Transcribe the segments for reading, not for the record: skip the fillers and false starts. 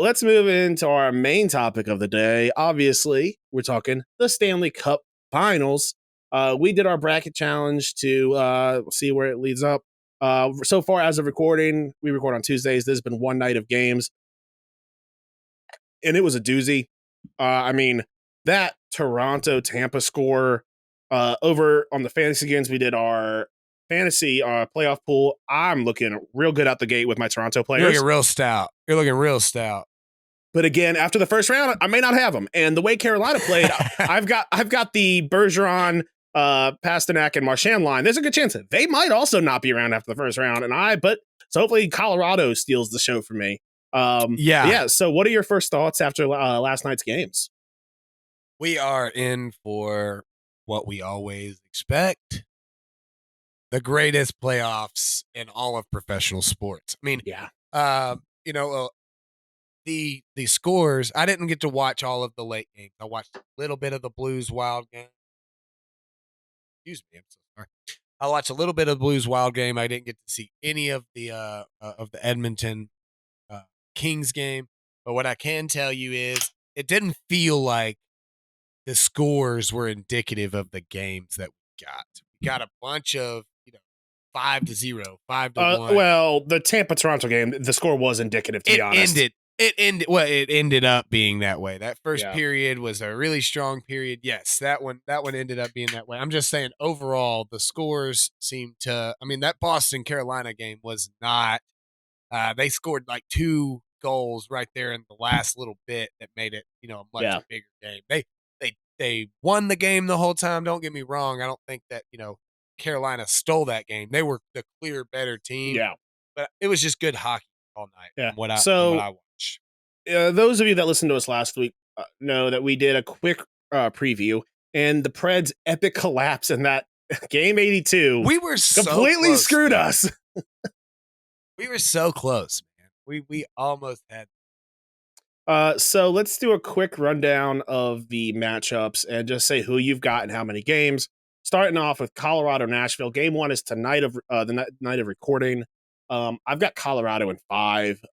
Let's move into our main topic of the day. Obviously, we're talking the Stanley Cup Finals. We did our bracket challenge to see where it leads up. So far, as of recording, we record on Tuesdays. There's been one night of games, and it was a doozy. That Toronto-Tampa score over on the fantasy games, we did our fantasy playoff pool. I'm looking real good out the gate with my Toronto players. You're looking real stout. But again, after the first round, I may not have them. And the way Carolina played, I've got the Bergeron, Pasternak, and Marchand line. There's a good chance that they might also not be around after the first round. So hopefully Colorado steals the show for me. So what are your first thoughts after last night's games? We are in for what we always expect. The greatest playoffs in all of professional sports. I mean, the scores, I didn't get to watch all of the late games. I watched a little bit of the Blues Wild game. Excuse me, I'm so sorry. I watched a little bit of the Blues Wild game. I didn't get to see any of the Edmonton Kings game. But what I can tell you is it didn't feel like the scores were indicative of the games that we got. We got a bunch of 5-0, 5-1. Well, the Tampa-Toronto game, the score was indicative, to be honest. It ended up being that way. That first period was a really strong period. Yes, that one ended up being that way. I'm just saying overall the scores seem to, that Boston Carolina game was not they scored like 2 goals right there in the last little bit that made it, a much bigger game. They won the game the whole time, don't get me wrong. I don't think that, Carolina stole that game. They were the clear better team. Yeah. But it was just good hockey all night. Yeah. From what I watched. Those of you that listened to us last week know that we did a quick preview, and the Preds' epic collapse in that game 82. We were completely close, screwed man. us. We were so close, man. We almost had. So let's do a quick rundown of the matchups and just say who you've got and how many games. Starting off with Colorado-Nashville. Game 1 is tonight of the night of recording. I've got Colorado in 5.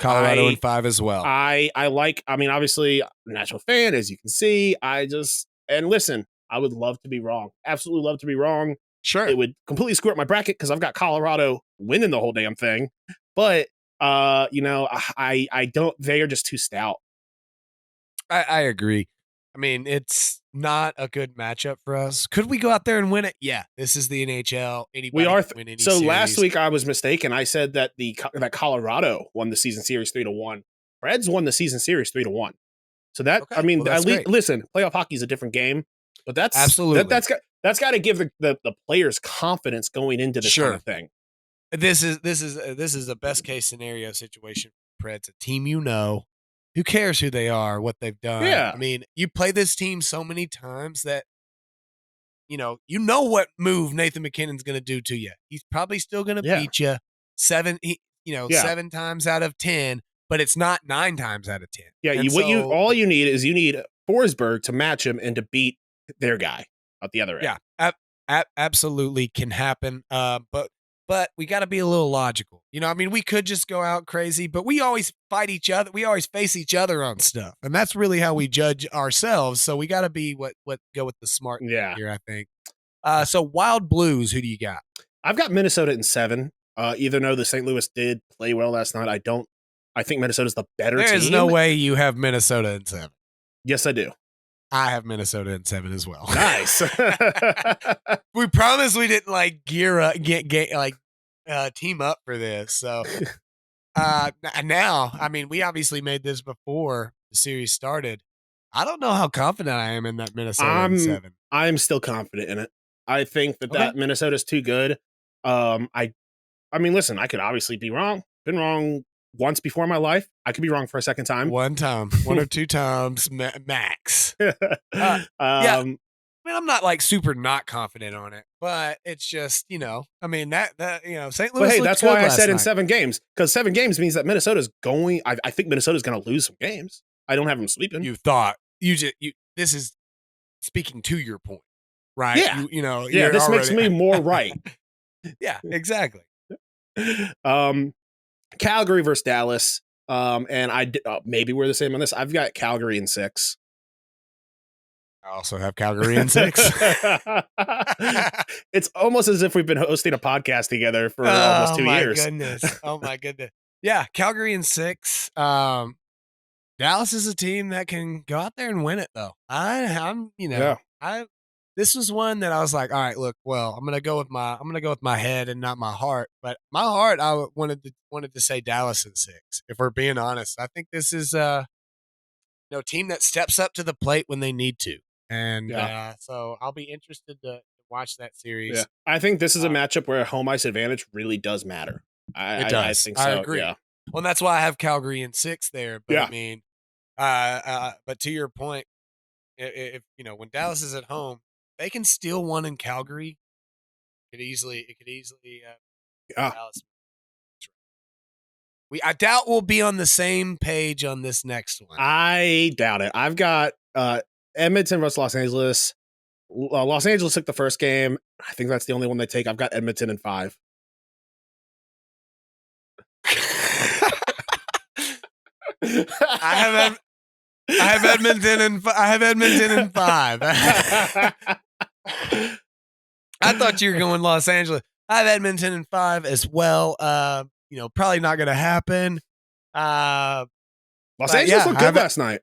Colorado in 5 as well. Obviously, I'm a Nashville fan, as you can see. Listen, I would love to be wrong. Absolutely love to be wrong. Sure. It would completely screw up my bracket because I've got Colorado winning the whole damn thing. But, I don't, they are just too stout. I agree. It's not a good matchup for us. Could we go out there and win it? Yeah, this is the NHL. Anybody can win any series. Last week I was mistaken. I said that that Colorado won the season series 3-1. Preds won the season series 3-1. So that at least listen, playoff hockey is a different game, but that's absolutely that's got to give the players confidence going into this kind of thing. This is a best case scenario situation for Preds, a team who cares who they are, what they've done. Yeah. You play this team so many times that, you know what move Nathan McKinnon's going to do to you. He's probably still going to beat you 7 times out of 10, but it's not 9 times out of 10. Yeah, all you need Forsberg to match him and to beat their guy at the other end. Yeah, absolutely can happen. But we got to be a little logical. We could just go out crazy, but we always fight each other. We always face each other on stuff. And that's really how we judge ourselves. So we got to be go with the smart here, I think. So Wild Blues, who do you got? I've got Minnesota in 7. Even though the St. Louis did play well last night, I think Minnesota's the better team. There's no way you have Minnesota in 7. Yes, I do. I have Minnesota in 7 as well. Nice. We promised we didn't gear up, team up for this. So now, we obviously made this before the series started. I don't know how confident I am in that Minnesota in 7. I'm still confident in it. I think that Minnesota's too good. Listen, I could obviously be wrong. Been wrong once before in my life. I could be wrong for a second time. One or 2 times max. I'm not super not confident on it, but it's just, St. Louis. But hey, that's why I said in 7 games, because 7 games means that Minnesota's going. I think Minnesota's going to lose some games. I don't have them sleeping. You thought this is speaking to your point, right? Yeah. This makes me more right. Yeah, exactly. Calgary versus Dallas. And maybe we're the same on this. I've got Calgary in 6. I also have Calgary in 6. It's almost as if we've been hosting a podcast together for almost 2 years. Oh my goodness. Yeah, Calgary in 6. Dallas is a team that can go out there and win it, though. This was one that I was like, all right, look, well, I'm gonna go with my head and not my heart. But my heart, I wanted to say Dallas in 6. If we're being honest, I think this is a team that steps up to the plate when they need to, and so I'll be interested to watch that series. Yeah, I think this is a matchup where home ice advantage really does matter. It does. I think so. I agree. Yeah. Well, and that's why I have Calgary in 6 there. But yeah. I mean, but to your point, if when Dallas is at home, they can steal one in Calgary. It could easily. Dallas. I doubt we'll be on the same page on this next one. I doubt it. I've got Edmonton versus Los Angeles. Los Angeles took the first game. I think that's the only one they take. I've got Edmonton in 5. I have Edmonton in 5. I thought you were going Los Angeles. I have Edmonton in 5 as well. Probably not going to happen. Los Angeles looked good last night.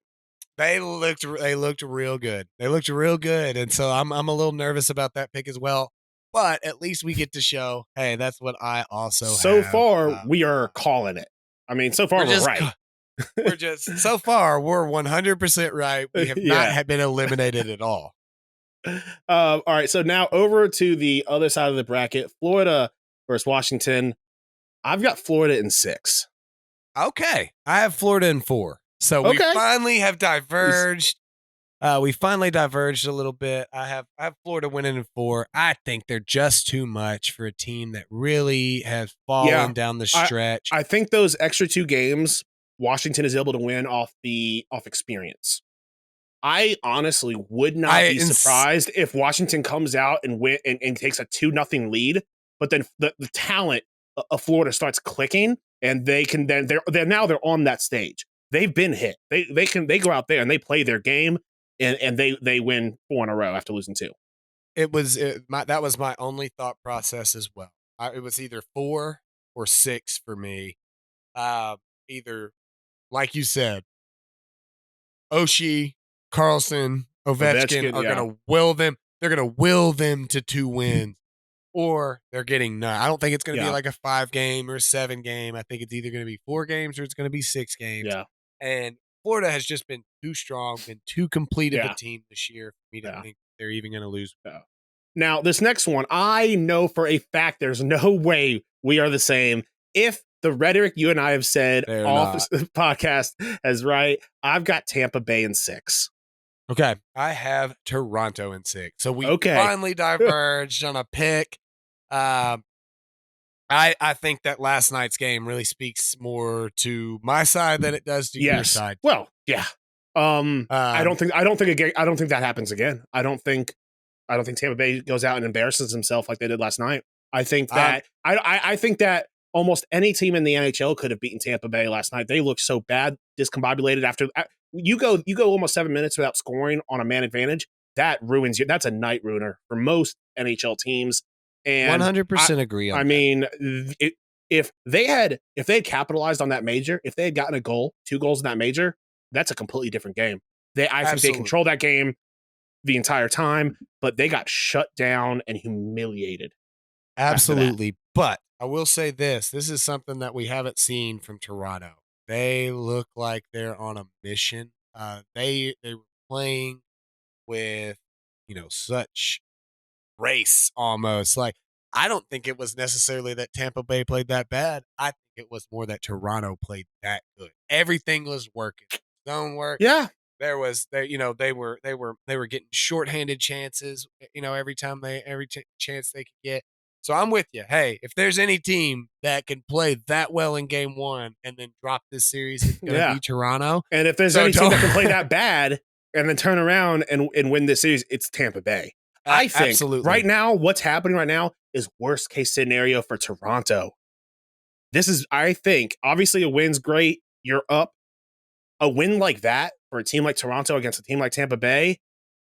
They looked real good. They looked real good, and so I'm a little nervous about that pick as well. But at least we get to show, hey, that's what I also have. So far, we are calling it. I mean, so far we're right. So far we're 100% right. We have not been eliminated at all. All right, so now over to the other side of the bracket, Florida versus Washington. I've got Florida in 6. Okay, I have Florida in 4. So we finally have diverged. We finally diverged a little bit. I have Florida winning in 4. I think they're just too much for a team that really has fallen down the stretch. I think those extra 2 games, Washington is able to win off experience. I honestly would not be surprised if Washington comes out and win and takes a 2-0 lead, but then the talent of Florida starts clicking, and they can they're on that stage. They've been hit. They go out there and they play their game, and they win 4 in a row after losing 2. That was my only thought process as well. It was either 4 or 6 for me. Either, like you said, Oshie, Carlson, Ovechkin are going to will them. They're going to will them to 2 wins, or they're getting none. I don't think it's going to be like a 5-game or 7-game. I think it's either going to be 4 games or it's going to be 6 games. Yeah. And Florida has just been too strong, been too complete of a team this year for me to think they're even going to lose. Now, this next one, I know for a fact there's no way we are the same. If the rhetoric you and I have said off the podcast is right, I've got Tampa Bay in 6. Okay. I have Toronto in 6. So we finally diverged on a pick. I think that last night's game really speaks more to my side than it does to your side. Well, yeah. I don't think that happens again. I don't think Tampa Bay goes out and embarrasses himself like they did last night. I think that I think that almost any team in the NHL could have beaten Tampa Bay last night. They looked so bad, discombobulated after you go almost 7 minutes without scoring on a man advantage. That ruins you. That's a night ruiner for most NHL teams. And 100% agree on that. I mean, if they had capitalized on that major, if they had gotten 2 goals in that major, that's a completely different game. I think they controlled that game the entire time, but they got shut down and humiliated. Absolutely. But I will say this is something that we haven't seen from Toronto. They look like they're on a mission. They were playing with, such race almost. Like, I don't think it was necessarily that Tampa Bay played that bad. I think it was more that Toronto played that good. Everything was working. Zone work. Yeah. They were getting shorthanded chances, every chance they could get. So I'm with you. Hey, if there's any team that can play that well in game 1 and then drop this series, it's going to be Toronto. And if there's any team that can play that bad and then turn around and win this series, it's Tampa Bay. I think right now, what's happening right now is worst case scenario for Toronto. This is, I think, obviously a win's great. you're up. A win like that for a team like Toronto against a team like Tampa Bay,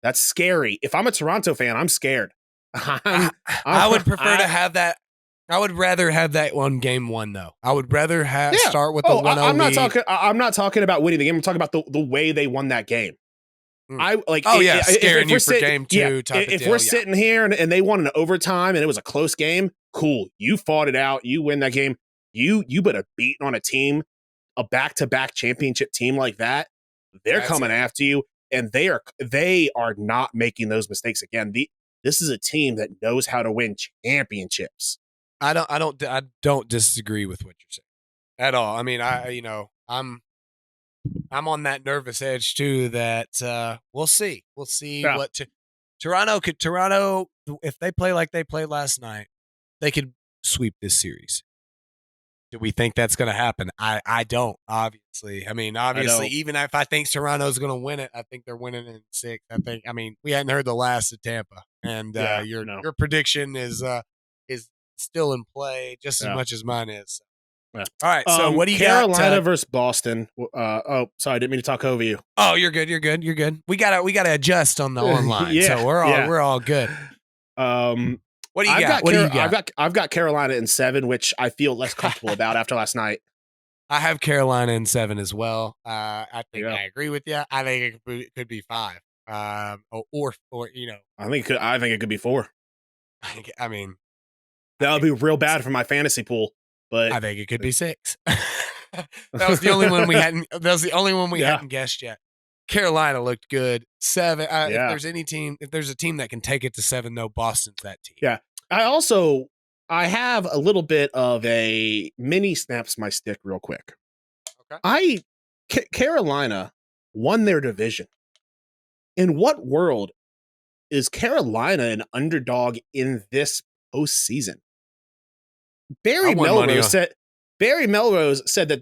that's scary. If I'm a Toronto fan, I'm scared. I would prefer to have that. I would rather have that one game one though. I would rather start with the 1-0 lead. I'm not talking about winning the game. I'm talking about the way they won that game. Scaring you for game two. If we're sitting here and they won an overtime and it was a close game, cool. You fought it out. You win that game. You better beat on a team, a back-to-back championship team like that. They're coming after you, and they are not making those mistakes again. This is a team that knows how to win championships. I don't disagree with what you're saying at all. I mean, I'm on that nervous edge too. That we'll see. We'll see what Toronto, if they play like they played last night, they could sweep this series. Do we think that's going to happen? I don't, obviously. I mean, obviously, even if I think Toronto's going to win it, I think they're winning in 6. We hadn't heard the last of Tampa, and your prediction is still in play just as much as mine is. Yeah. All right, so what do you got? Carolina versus Boston. Sorry, I didn't mean to talk over you. Oh, you're good. We gotta adjust on the online, so we're all good. What do you got? I've got Carolina in 7, which I feel less comfortable about after last night. I have Carolina in 7 as well. I think I agree with you. I think it could be 5. Or I think it could be 4. I mean, that would be real bad for my fantasy pool. But I think it could be 6. That was the only one we hadn't. That was the only one we hadn't guessed yet. Carolina looked good. 7. If there's a team that can take it to 7, though, Boston's that team. Yeah. I have a little bit of a mini snaps my stick real quick. Okay. Carolina won their division. In what world is Carolina an underdog in this postseason? Barry Melrose said that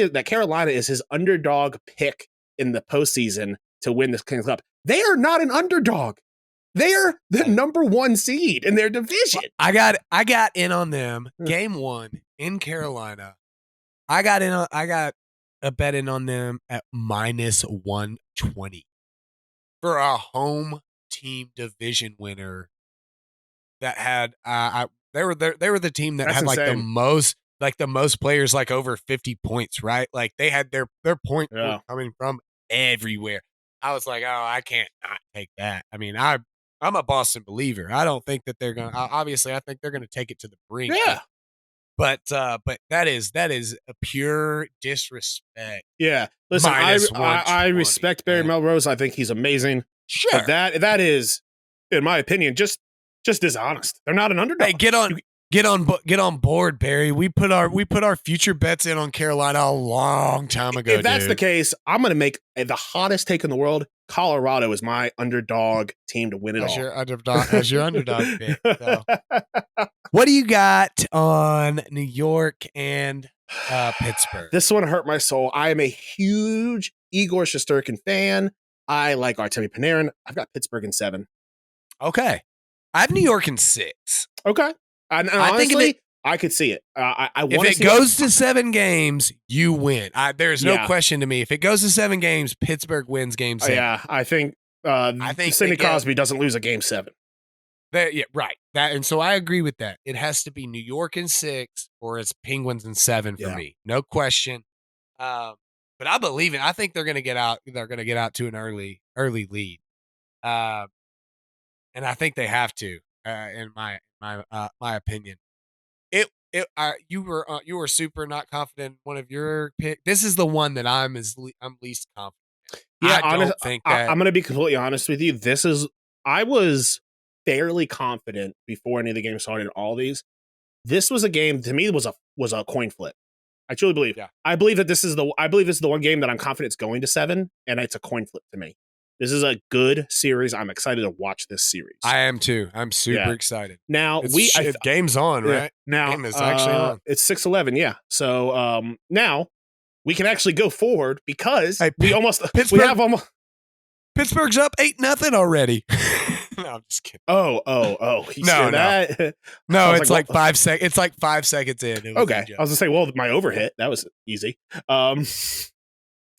that Carolina is his underdog pick in the postseason to win this Kings Cup. They are not an underdog. They are the number 1 seed in their division. I got in on them game 1 in Carolina. I got a bet in on them at -120 for a home team division winner that had they were the team that had the most players, like over 50 points, right? Like they had their points were coming from everywhere. I was like, oh, I can't not take that. I mean, I'm a Boston believer. I don't think that they're going to, obviously I think they're going to take it to the brink. Yeah. But that is a pure disrespect. Yeah. Listen, I respect Barry Melrose. I think he's amazing. Sure. But that is, in my opinion, just dishonest. They're not an underdog. Hey, get on board, Barry. We put our future bets in on Carolina a long time ago. If that's the case, I'm going to make the hottest take in the world. Colorado is my underdog team to win it all. As your underdog pick. So. What do you got on New York and Pittsburgh? This one hurt my soul. I am a huge Igor Shesterkin fan. I like Artemi Panarin. I've got Pittsburgh in 7. Okay. I have New York in 6. Okay. And honestly, I could see it. If it goes to 7 games, you win. There's no question to me. If it goes to 7 games, Pittsburgh wins game 7. Yeah, I think Sidney Crosby doesn't lose a game 7. Right. And so I agree with that. It has to be New York in 6 or it's Penguins in 7 for me. No question. But I believe it. I think they're going to get out. They're going to get out to an early lead. And I think they have to, in my opinion. You were super not confident in one of your picks. This is the one that I'm least confident in. Yeah, I'm going to be completely honest with you. I was fairly confident before any of the games started. All these, this was a game to me was a coin flip. I truly believe. Yeah. I believe this is the one game that I'm confident it's going to 7, and it's a coin flip to me. This is a good series. I'm excited to watch this series. I am too. I'm super excited. Now game's on, right? Now game is actually on. It's 6-11. Yeah. So now we can actually go forward because Pittsburgh's up 8-0 already. No, I'm just kidding. Oh! You No, hear that? No, I was it's like, like 5 seconds. It's like 5 seconds in. It was okay. a I joke. was gonna say, well, my over hit. That was easy. I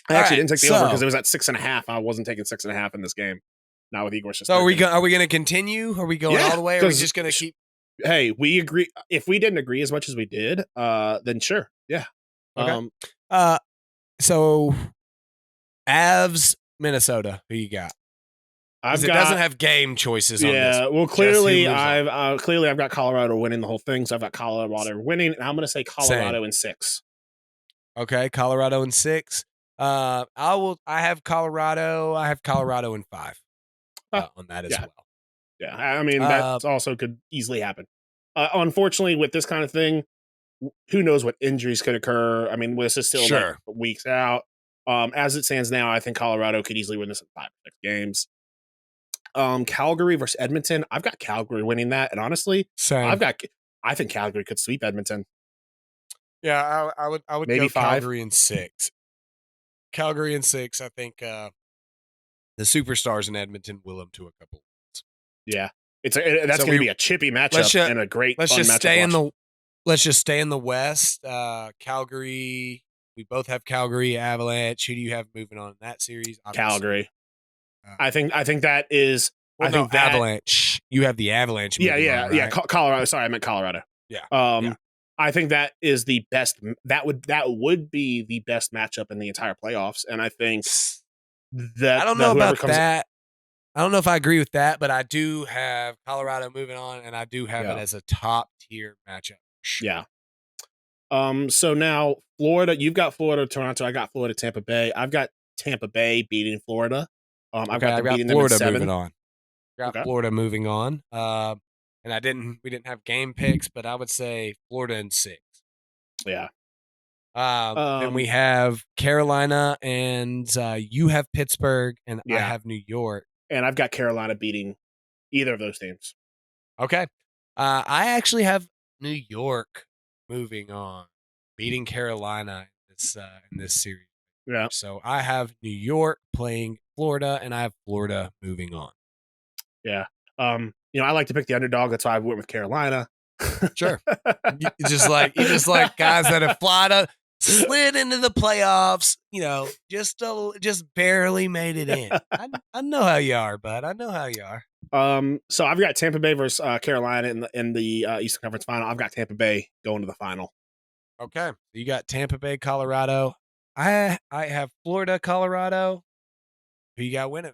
All actually right, didn't take the over because it was at 6.5. I wasn't taking 6.5 in this game. Not with Igor. So are we going to continue? Are we going all the way? Or are we just going to keep? Hey, we agree. If we didn't agree as much as we did, then sure, yeah. Okay. So Avs, Minnesota. Who you got? Because it doesn't have game choices on this. Yeah, well, clearly I've got Colorado winning the whole thing, so I've got Colorado winning, and I'm going to say Colorado in 6. Okay, Colorado in 6. I have Colorado. I have Colorado in 5 on that as well. Yeah, I mean that also could easily happen. Unfortunately, with this kind of thing, who knows what injuries could occur? I mean, this is still like weeks out. As it stands now, I think Colorado could easily win this in 5 or 6 games. Calgary versus Edmonton. I've got Calgary winning that, and honestly, same. I think Calgary could sweep Edmonton. Yeah, I would maybe go 5. Calgary in 6. Calgary in 6. I think the superstars in Edmonton will them to a couple. Yeah, that's going to be a chippy matchup and a great fun matchup. Let's just stay in the West. Calgary. We both have Calgary Avalanche. Who do you have moving on in that series? Obviously. Calgary. I think that is. Well, I think that Avalanche. You have the Avalanche. Yeah. Colorado. Sorry, I meant Colorado. Yeah. I think that is the best. That would be the best matchup in the entire playoffs, and I think that I don't know about that. I don't know if I agree with that, but I do have Colorado moving on, and I do have it as a top tier matchup. Yeah. So now Florida, you've got Florida, Toronto. I got Florida, Tampa Bay. I've got Tampa Bay beating Florida. I've got beating Florida them in 7. Moving on. Florida moving on. And we didn't have game picks, but I would say Florida in 6. Yeah. Then we have Carolina, and you have Pittsburgh, and I have New York. And I've got Carolina beating either of those teams. Okay. I actually have New York moving on, beating Carolina in this series. Yeah. So I have New York playing Florida, and I have Florida moving on. Yeah. I like to pick the underdog. That's why I went with Carolina. Sure. you just like guys that have slid into the playoffs, just barely made it in. I know how you are, bud. I know how you are. So I've got Tampa Bay versus Carolina in the Eastern Conference Final. I've got Tampa Bay going to the final. Okay. You got Tampa Bay, Colorado. I have Florida, Colorado. Who you got winning?